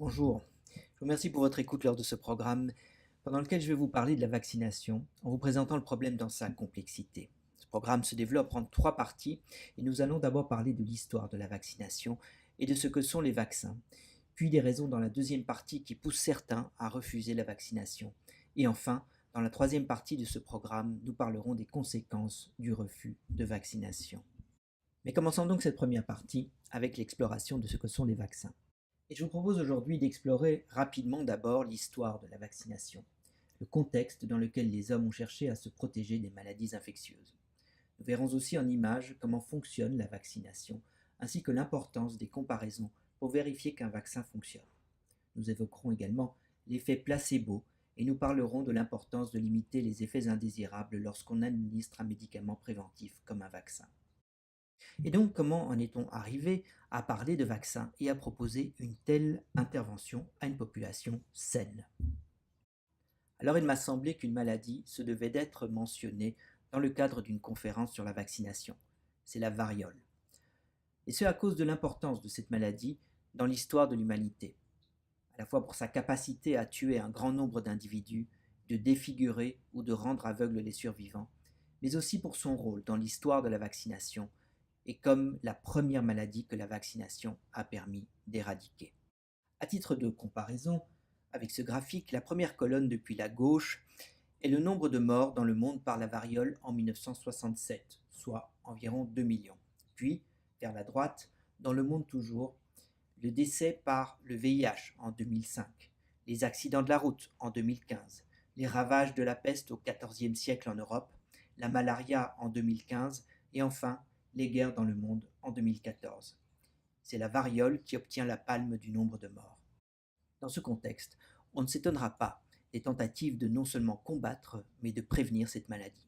Bonjour, je vous remercie pour votre écoute lors de ce programme pendant lequel je vais vous parler de la vaccination en vous présentant le problème dans sa complexité. Ce programme se développe en trois parties et nous allons d'abord parler de l'histoire de la vaccination et de ce que sont les vaccins, puis des raisons dans la deuxième partie qui poussent certains à refuser la vaccination. Et enfin, dans la troisième partie de ce programme, nous parlerons des conséquences du refus de vaccination. Mais commençons donc cette première partie avec l'exploration de ce que sont les vaccins. Et je vous propose aujourd'hui d'explorer rapidement d'abord l'histoire de la vaccination, le contexte dans lequel les hommes ont cherché à se protéger des maladies infectieuses. Nous verrons aussi en images comment fonctionne la vaccination, ainsi que l'importance des comparaisons pour vérifier qu'un vaccin fonctionne. Nous évoquerons également l'effet placebo et nous parlerons de l'importance de limiter les effets indésirables lorsqu'on administre un médicament préventif comme un vaccin. Et donc, comment en est-on arrivé à parler de vaccins et à proposer une telle intervention à une population saine? Alors, il m'a semblé qu'une maladie se devait d'être mentionnée dans le cadre d'une conférence sur la vaccination. C'est la variole. Et ce à cause de l'importance de cette maladie dans l'histoire de l'humanité, à la fois pour sa capacité à tuer un grand nombre d'individus, de défigurer ou de rendre aveugles les survivants, mais aussi pour son rôle dans l'histoire de la vaccination et comme la première maladie que la vaccination a permis d'éradiquer. À titre de comparaison, avec ce graphique, la première colonne depuis la gauche est le nombre de morts dans le monde par la variole en 1967, soit environ 2 millions. Puis, vers la droite, dans le monde toujours, le décès par le VIH en 2005, les accidents de la route en 2015, les ravages de la peste au XIVe siècle en Europe, la malaria en 2015 et enfin les guerres dans le monde en 2014. C'est la variole qui obtient la palme du nombre de morts. Dans ce contexte, on ne s'étonnera pas des tentatives de non seulement combattre, mais de prévenir cette maladie.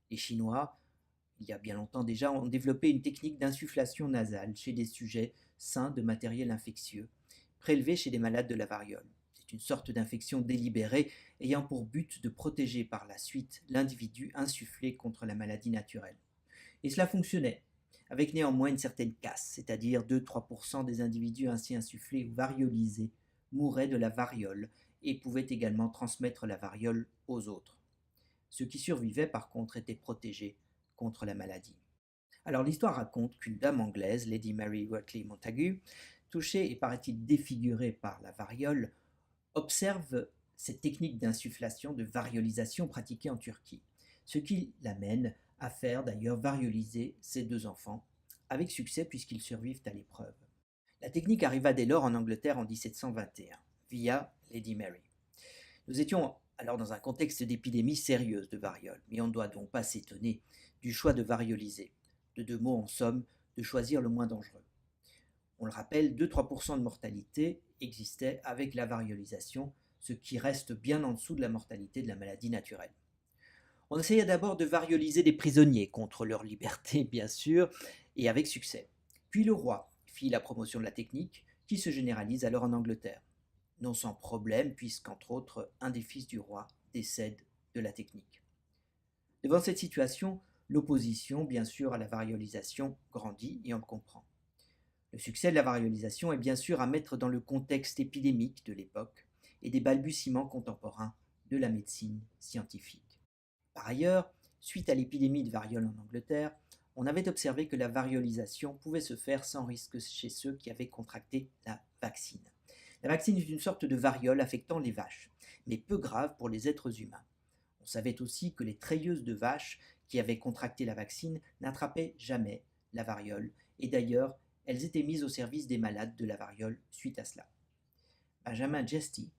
Les Chinois, il y a bien longtemps déjà, ont développé une technique d'insufflation nasale chez des sujets sains de matériel infectieux, prélevés chez des malades de la variole. C'est une sorte d'infection délibérée ayant pour but de protéger par la suite l'individu insufflé contre la maladie naturelle. Et cela fonctionnait, avec néanmoins une certaine casse, c'est-à-dire 2-3% des individus ainsi insufflés ou variolisés mouraient de la variole et pouvaient également transmettre la variole aux autres. Ceux qui survivaient par contre étaient protégés contre la maladie. Alors l'histoire raconte qu'une dame anglaise, Lady Mary Wortley Montagu, touchée et paraît-il défigurée par la variole, observe cette technique d'insufflation, de variolisation pratiquée en Turquie, ce qui l'amène à faire d'ailleurs varioliser ses deux enfants, avec succès puisqu'ils survivent à l'épreuve. La technique arriva dès lors en Angleterre en 1721, via Lady Mary. Nous étions alors dans un contexte d'épidémie sérieuse de variole, mais on ne doit donc pas s'étonner du choix de varioliser. De deux mots en somme, de choisir le moins dangereux. On le rappelle, 2-3% de mortalité existait avec la variolisation, ce qui reste bien en dessous de la mortalité de la maladie naturelle. On essaya d'abord de varioliser des prisonniers contre leur liberté, bien sûr, et avec succès. Puis le roi fit la promotion de la technique, qui se généralise alors en Angleterre. Non sans problème, puisqu'entre autres, un des fils du roi décède de la technique. Devant cette situation, l'opposition, bien sûr, à la variolisation grandit, et on le comprend. Le succès de la variolisation est bien sûr à mettre dans le contexte épidémique de l'époque et des balbutiements contemporains de la médecine scientifique. Par ailleurs, suite à l'épidémie de variole en Angleterre, on avait observé que la variolisation pouvait se faire sans risque chez ceux qui avaient contracté la vaccine. La vaccine est une sorte de variole affectant les vaches, mais peu grave pour les êtres humains. On savait aussi que les treilleuses de vaches qui avaient contracté la vaccine n'attrapaient jamais la variole, et d'ailleurs, elles étaient mises au service des malades de la variole suite à cela. Benjamin Jesty,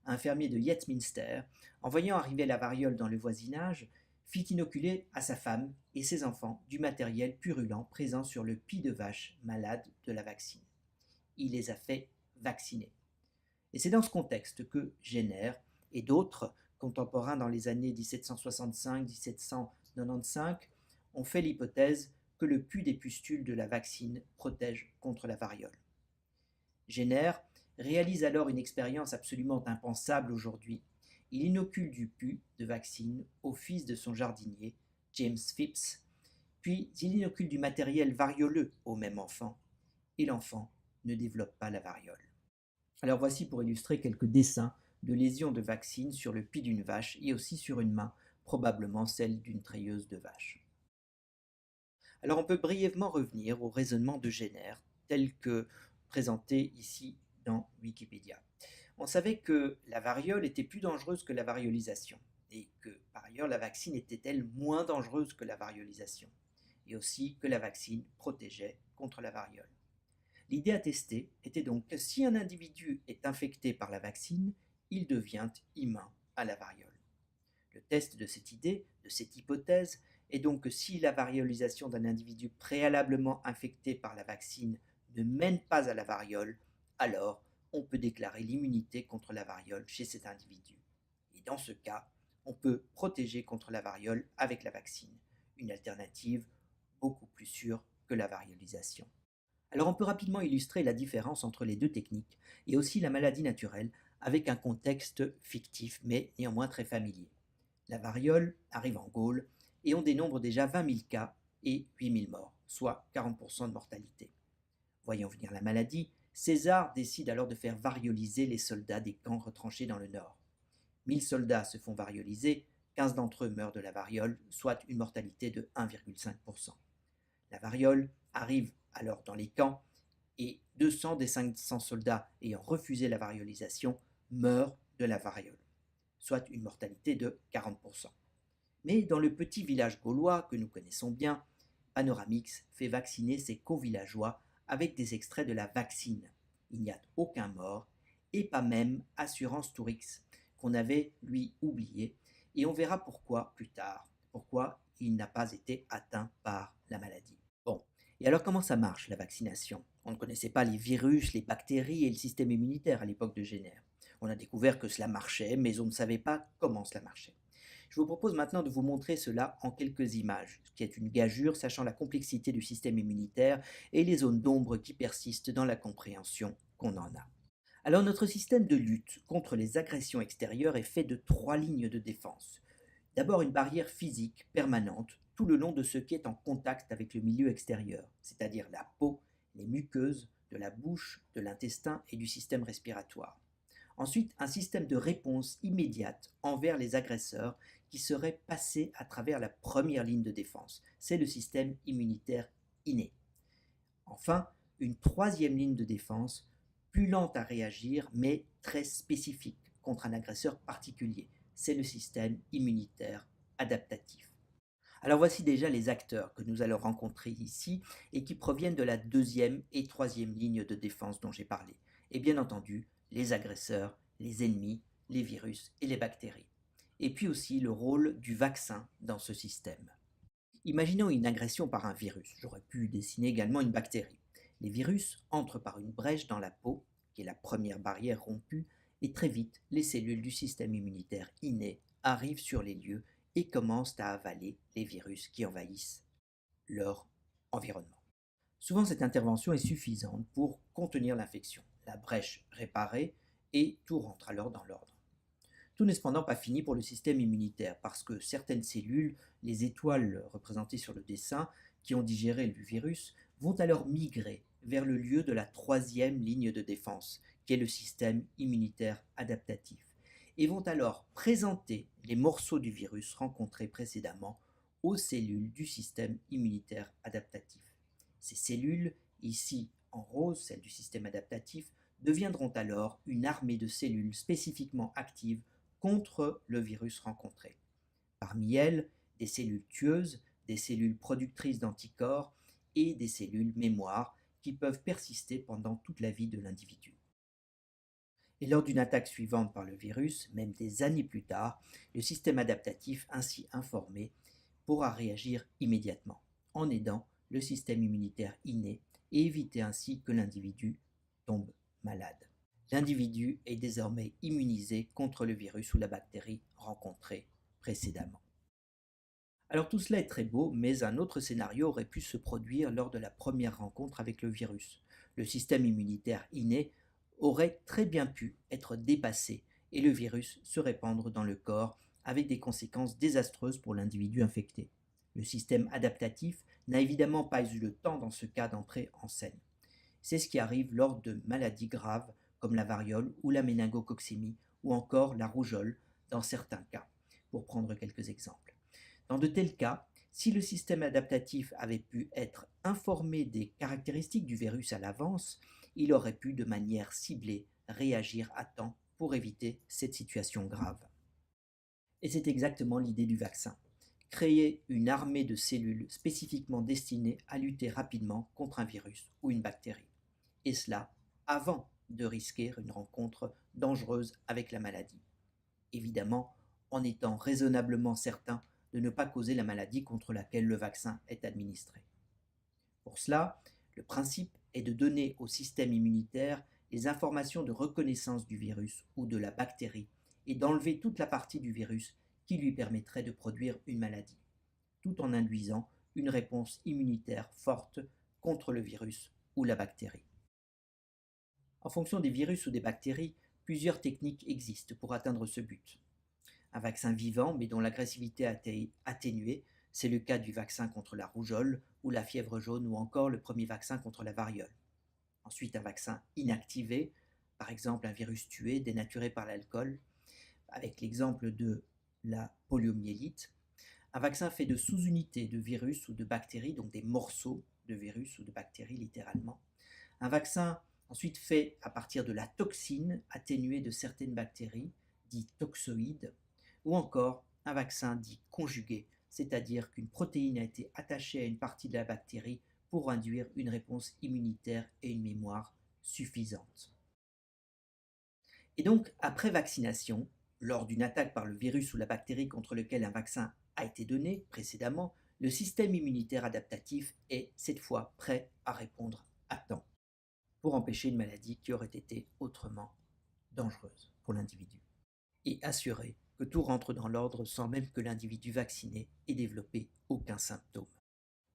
un fermier de Yetminster, en voyant arriver la variole dans le voisinage, fit inoculer à sa femme et ses enfants du matériel purulent présent sur le pis de vache malade de la vaccine. Il les a fait vacciner. Et c'est dans ce contexte que Jenner et d'autres contemporains dans les années 1765-1795 ont fait l'hypothèse que le pus des pustules de la vaccine protège contre la variole. Jenner réalise alors une expérience absolument impensable aujourd'hui. Il inocule du pus de vaccine au fils de son jardinier, James Phipps, puis il inocule du matériel varioleux au même enfant, et l'enfant ne développe pas la variole. Alors voici pour illustrer quelques dessins de lésions de vaccine sur le pis d'une vache et aussi sur une main, probablement celle d'une treilleuse de vache. Alors on peut brièvement revenir au raisonnement de Jenner, tel que présenté ici dans Wikipédia. On savait que la variole était plus dangereuse que la variolisation, et que par ailleurs la vaccine était-elle moins dangereuse que la variolisation, et aussi que la vaccine protégeait contre la variole. L'idée à tester était donc que si un individu est infecté par la vaccine, il devient immun à la variole. Le test de cette idée, de cette hypothèse, est donc que si la variolisation d'un individu préalablement infecté par la vaccine ne mène pas à la variole, alors on peut déclarer l'immunité contre la variole chez cet individu. Et dans ce cas, on peut protéger contre la variole avec la vaccine, une alternative beaucoup plus sûre que la variolisation. Alors on peut rapidement illustrer la différence entre les deux techniques et aussi la maladie naturelle avec un contexte fictif mais néanmoins très familier. La variole arrive en Gaule et on dénombre déjà 20 000 cas et 8 000 morts, soit 40% de mortalité. Voyant venir la maladie, César décide alors de faire varioliser les soldats des camps retranchés dans le nord. 1000 soldats se font varioliser, 15 d'entre eux meurent de la variole, soit une mortalité de 1,5%. La variole arrive alors dans les camps et 200 des 500 soldats ayant refusé la variolisation meurent de la variole, soit une mortalité de 40%. Mais dans le petit village gaulois que nous connaissons bien, Panoramix fait vacciner ses co-villageois avec des extraits de la vaccine. Il n'y a aucun mort, et pas même Assurance Tourix, qu'on avait lui oublié, et on verra pourquoi plus tard, pourquoi il n'a pas été atteint par la maladie. Bon, et alors comment ça marche la vaccination? On ne connaissait pas les virus, les bactéries et le système immunitaire à l'époque de Jenner. On a découvert que cela marchait, mais on ne savait pas comment cela marchait. Je vous propose maintenant de vous montrer cela en quelques images, ce qui est une gageure sachant la complexité du système immunitaire et les zones d'ombre qui persistent dans la compréhension qu'on en a. Alors notre système de lutte contre les agressions extérieures est fait de 3 lignes de défense. D'abord une barrière physique permanente tout le long de ce qui est en contact avec le milieu extérieur, c'est-à-dire la peau, les muqueuses, de la bouche, de l'intestin et du système respiratoire. Ensuite, un système de réponse immédiate envers les agresseurs qui serait passé à travers la première ligne de défense. C'est le système immunitaire inné. Enfin, une troisième ligne de défense, plus lente à réagir, mais très spécifique contre un agresseur particulier. C'est le système immunitaire adaptatif. Alors voici déjà les acteurs que nous allons rencontrer ici et qui proviennent de la deuxième et troisième ligne de défense dont j'ai parlé. Et bien entendu, les agresseurs, les ennemis, les virus et les bactéries. Et puis aussi le rôle du vaccin dans ce système. Imaginons une agression par un virus. J'aurais pu dessiner également une bactérie. Les virus entrent par une brèche dans la peau, qui est la première barrière rompue, et très vite, les cellules du système immunitaire inné arrivent sur les lieux et commencent à avaler les virus qui envahissent leur environnement. Souvent, cette intervention est suffisante pour contenir l'infection, la brèche réparée et tout rentre alors dans l'ordre. Tout n'est cependant pas fini pour le système immunitaire parce que certaines cellules, les étoiles représentées sur le dessin, qui ont digéré le virus, vont alors migrer vers le lieu de la troisième ligne de défense, qui est le système immunitaire adaptatif, et vont alors présenter les morceaux du virus rencontrés précédemment aux cellules du système immunitaire adaptatif. Ces cellules, ici en rose, celles du système adaptatif, deviendront alors une armée de cellules spécifiquement actives contre le virus rencontré. Parmi elles, des cellules tueuses, des cellules productrices d'anticorps et des cellules mémoire qui peuvent persister pendant toute la vie de l'individu. Et lors d'une attaque suivante par le virus, même des années plus tard, le système adaptatif ainsi informé pourra réagir immédiatement, en aidant le système immunitaire inné et éviter ainsi que l'individu tombe malade. L'individu est désormais immunisé contre le virus ou la bactérie rencontrée précédemment. Alors tout cela est très beau, mais un autre scénario aurait pu se produire lors de la première rencontre avec le virus. Le système immunitaire inné aurait très bien pu être dépassé et le virus se répandre dans le corps avec des conséquences désastreuses pour l'individu infecté. Le système adaptatif n'a évidemment pas eu le temps dans ce cas d'entrer en scène. C'est ce qui arrive lors de maladies graves comme la variole ou la méningococcémie, ou encore la rougeole dans certains cas, pour prendre quelques exemples. Dans de tels cas, si le système adaptatif avait pu être informé des caractéristiques du virus à l'avance, il aurait pu de manière ciblée réagir à temps pour éviter cette situation grave. Et c'est exactement l'idée du vaccin. Créer une armée de cellules spécifiquement destinées à lutter rapidement contre un virus ou une bactérie. Et cela avant de risquer une rencontre dangereuse avec la maladie. Évidemment, en étant raisonnablement certain de ne pas causer la maladie contre laquelle le vaccin est administré. Pour cela, le principe est de donner au système immunitaire les informations de reconnaissance du virus ou de la bactérie et d'enlever toute la partie du virus qui lui permettrait de produire une maladie, tout en induisant une réponse immunitaire forte contre le virus ou la bactérie. En fonction des virus ou des bactéries, plusieurs techniques existent pour atteindre ce but. Un vaccin vivant mais dont l'agressivité a été atténuée, c'est le cas du vaccin contre la rougeole ou la fièvre jaune ou encore le premier vaccin contre la variole. Ensuite, un vaccin inactivé, par exemple un virus tué dénaturé par l'alcool, avec l'exemple de la poliomyélite. Un vaccin fait de sous-unités de virus ou de bactéries, donc des morceaux de virus ou de bactéries littéralement. Un vaccin ensuite fait à partir de la toxine atténuée de certaines bactéries, dit toxoïdes, ou encore un vaccin dit conjugué, c'est-à-dire qu'une protéine a été attachée à une partie de la bactérie pour induire une réponse immunitaire et une mémoire suffisante. Et donc, après vaccination, lors d'une attaque par le virus ou la bactérie contre lequel un vaccin a été donné précédemment, le système immunitaire adaptatif est cette fois prêt à répondre à temps pour empêcher une maladie qui aurait été autrement dangereuse pour l'individu et assurer que tout rentre dans l'ordre sans même que l'individu vacciné ait développé aucun symptôme.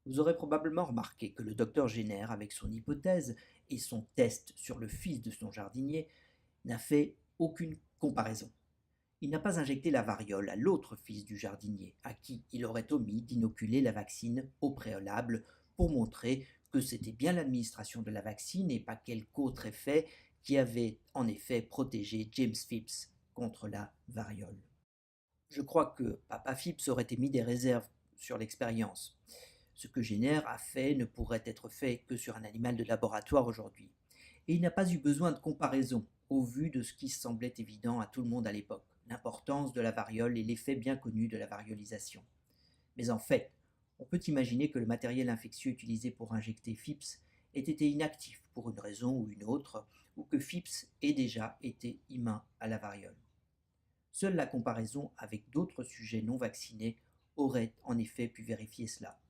Vous aurez probablement remarqué que le docteur Jenner, avec son hypothèse et son test sur le fils de son jardinier, n'a fait aucune comparaison. Il n'a pas injecté la variole à l'autre fils du jardinier, à qui il aurait omis d'inoculer la vaccine au préalable pour montrer que c'était bien l'administration de la vaccine et pas quelque autre effet qui avait en effet protégé James Phipps contre la variole. Je crois que Papa Phipps aurait émis des réserves sur l'expérience. Ce que Jenner a fait ne pourrait être fait que sur un animal de laboratoire aujourd'hui. Et il n'a pas eu besoin de comparaison au vu de ce qui semblait évident à tout le monde à l'époque, l'importance de la variole et l'effet bien connu de la variolisation. Mais en fait, on peut imaginer que le matériel infectieux utilisé pour injecter Phipps ait été inactif pour une raison ou une autre, ou que Phipps ait déjà été immun à la variole. Seule la comparaison avec d'autres sujets non vaccinés aurait en effet pu vérifier cela.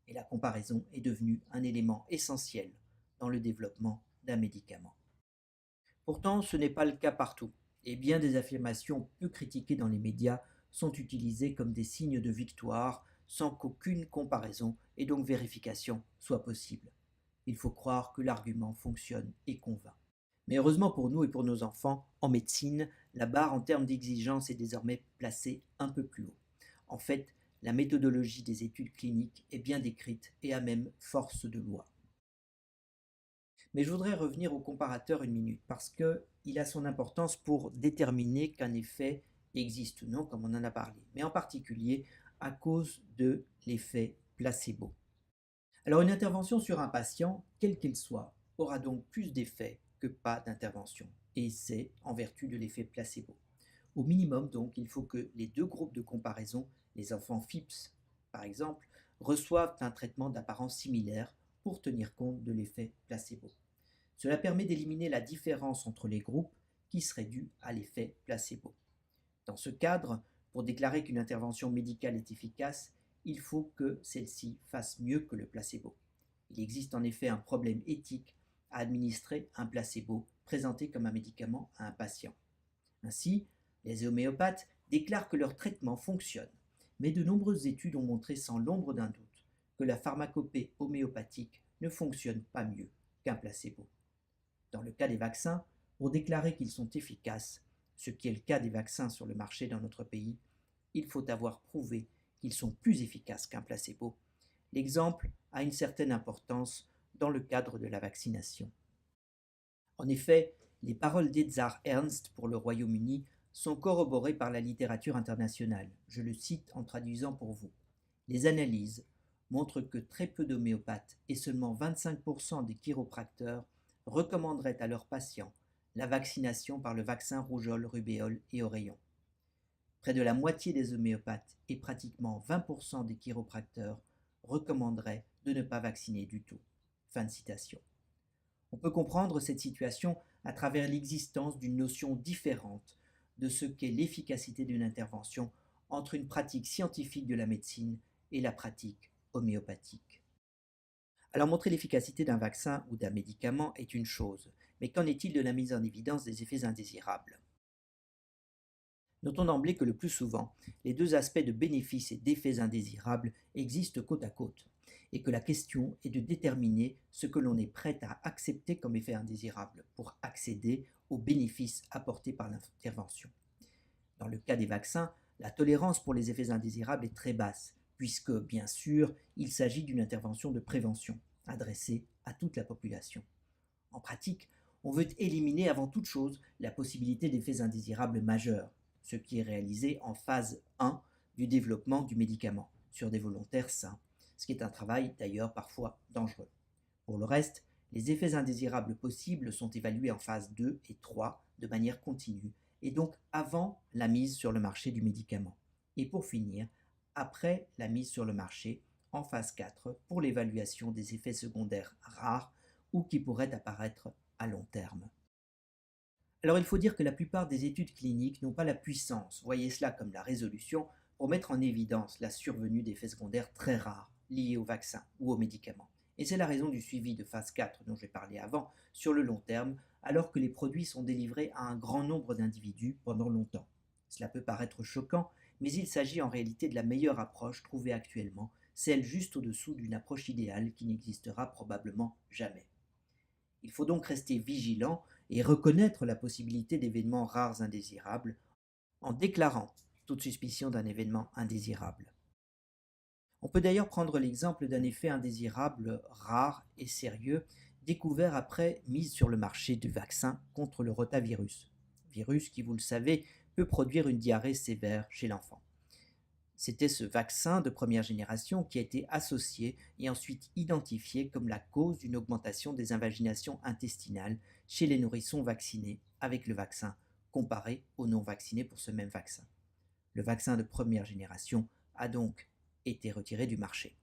Et la comparaison est devenue un élément essentiel dans le développement d'un médicament. Pourtant, ce n'est pas le cas partout, et bien des affirmations peu critiquées dans les médias sont utilisées comme des signes de victoire sans qu'aucune comparaison et donc vérification soit possible. Il faut croire que l'argument fonctionne et convainc. Mais heureusement pour nous et pour nos enfants, en médecine, la barre en termes d'exigence est désormais placée un peu plus haut. En fait, la méthodologie des études cliniques est bien décrite et a même force de loi. Mais je voudrais revenir au comparateur une minute parce qu'il a son importance pour déterminer qu'un effet existe ou non, comme on en a parlé, mais en particulier à cause de l'effet placebo. Alors une intervention sur un patient, quelle qu'elle soit, aura donc plus d'effet que pas d'intervention, et c'est en vertu de l'effet placebo. Au minimum donc, il faut que les deux groupes de comparaison, les enfants Phipps par exemple, reçoivent un traitement d'apparence similaire pour tenir compte de l'effet placebo. Cela permet d'éliminer la différence entre les groupes qui serait due à l'effet placebo. Dans ce cadre, pour déclarer qu'une intervention médicale est efficace, il faut que celle-ci fasse mieux que le placebo. Il existe en effet un problème éthique à administrer un placebo présenté comme un médicament à un patient. Ainsi, les homéopathes déclarent que leur traitement fonctionne, mais de nombreuses études ont montré sans l'ombre d'un doute que la pharmacopée homéopathique ne fonctionne pas mieux qu'un placebo. Dans le cas des vaccins, pour déclarer qu'ils sont efficaces, ce qui est le cas des vaccins sur le marché dans notre pays, il faut avoir prouvé qu'ils sont plus efficaces qu'un placebo. L'exemple a une certaine importance dans le cadre de la vaccination. En effet, Les paroles d'Edzard Ernst pour le Royaume-Uni sont corroborées par la littérature internationale. Je le cite en traduisant pour vous. Les analyses montrent que très peu d'homéopathes et seulement 25% des chiropracteurs recommanderaient à leurs patients la vaccination par le vaccin rougeole, rubéole et oreillon. Près de la moitié des homéopathes et pratiquement 20% des chiropracteurs recommanderaient de ne pas vacciner du tout. Fin de citation. On peut comprendre cette situation à travers l'existence d'une notion différente de ce qu'est l'efficacité d'une intervention entre une pratique scientifique de la médecine et la pratique homéopathique. Alors montrer l'efficacité d'un vaccin ou d'un médicament est une chose, mais qu'en est-il de la mise en évidence des effets indésirables? Notons d'emblée que le plus souvent, les deux aspects de bénéfices et d'effets indésirables existent côte à côte, et que la question est de déterminer ce que l'on est prêt à accepter comme effet indésirable pour accéder aux bénéfices apportés par l'intervention. Dans le cas des vaccins, la tolérance pour les effets indésirables est très basse, puisque, bien sûr, il s'agit d'une intervention de prévention, adressée à toute la population. En pratique, on veut éliminer avant toute chose la possibilité d'effets indésirables majeurs, ce qui est réalisé en phase 1 du développement du médicament, sur des volontaires sains, ce qui est un travail d'ailleurs parfois dangereux. Pour le reste, les effets indésirables possibles sont évalués en phase 2 et 3 de manière continue, et donc avant la mise sur le marché du médicament. Et pour finir, après la mise sur le marché, en phase 4, pour l'évaluation des effets secondaires rares ou qui pourraient apparaître à long terme. Alors il faut dire que la plupart des études cliniques n'ont pas la puissance, voyez cela comme la résolution, pour mettre en évidence la survenue d'effets secondaires très rares liés au vaccin ou aux médicaments. Et c'est la raison du suivi de phase 4 dont j'ai parlé avant, sur le long terme, alors que les produits sont délivrés à un grand nombre d'individus pendant longtemps. Cela peut paraître choquant, mais il s'agit en réalité de la meilleure approche trouvée actuellement, celle juste au-dessous d'une approche idéale qui n'existera probablement jamais. Il faut donc rester vigilant et reconnaître la possibilité d'événements rares indésirables en déclarant toute suspicion d'un événement indésirable. On peut d'ailleurs prendre l'exemple d'un effet indésirable rare et sérieux découvert après mise sur le marché du vaccin contre le rotavirus, virus qui, vous le savez, peut produire une diarrhée sévère chez l'enfant. C'était ce vaccin de première génération qui a été associé et ensuite identifié comme la cause d'une augmentation des invaginations intestinales chez les nourrissons vaccinés avec le vaccin, comparé aux non vaccinés pour ce même vaccin. Le vaccin de première génération a donc été retiré du marché.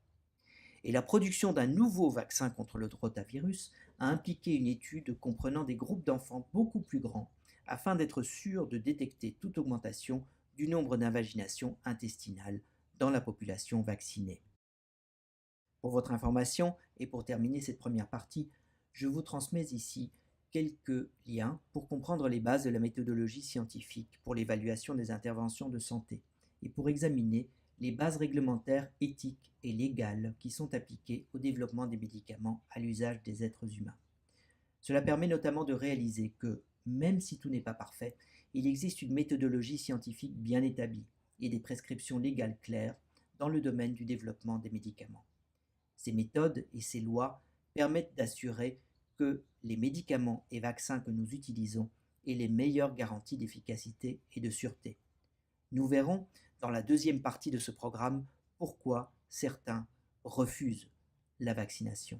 Et la production d'un nouveau vaccin contre le rotavirus a impliqué une étude comprenant des groupes d'enfants beaucoup plus grands afin d'être sûr de détecter toute augmentation du nombre d'invaginations intestinales dans la population vaccinée. Pour votre information, et pour terminer cette première partie, je vous transmets ici quelques liens pour comprendre les bases de la méthodologie scientifique pour l'évaluation des interventions de santé et pour examiner les bases réglementaires éthiques et légales qui sont appliquées au développement des médicaments à l'usage des êtres humains. Cela permet notamment de réaliser que, même si tout n'est pas parfait, il existe une méthodologie scientifique bien établie et des prescriptions légales claires dans le domaine du développement des médicaments. Ces méthodes et ces lois permettent d'assurer que les médicaments et vaccins que nous utilisons aient les meilleures garanties d'efficacité et de sûreté. Nous verrons dans la deuxième partie de ce programme pourquoi certains refusent la vaccination.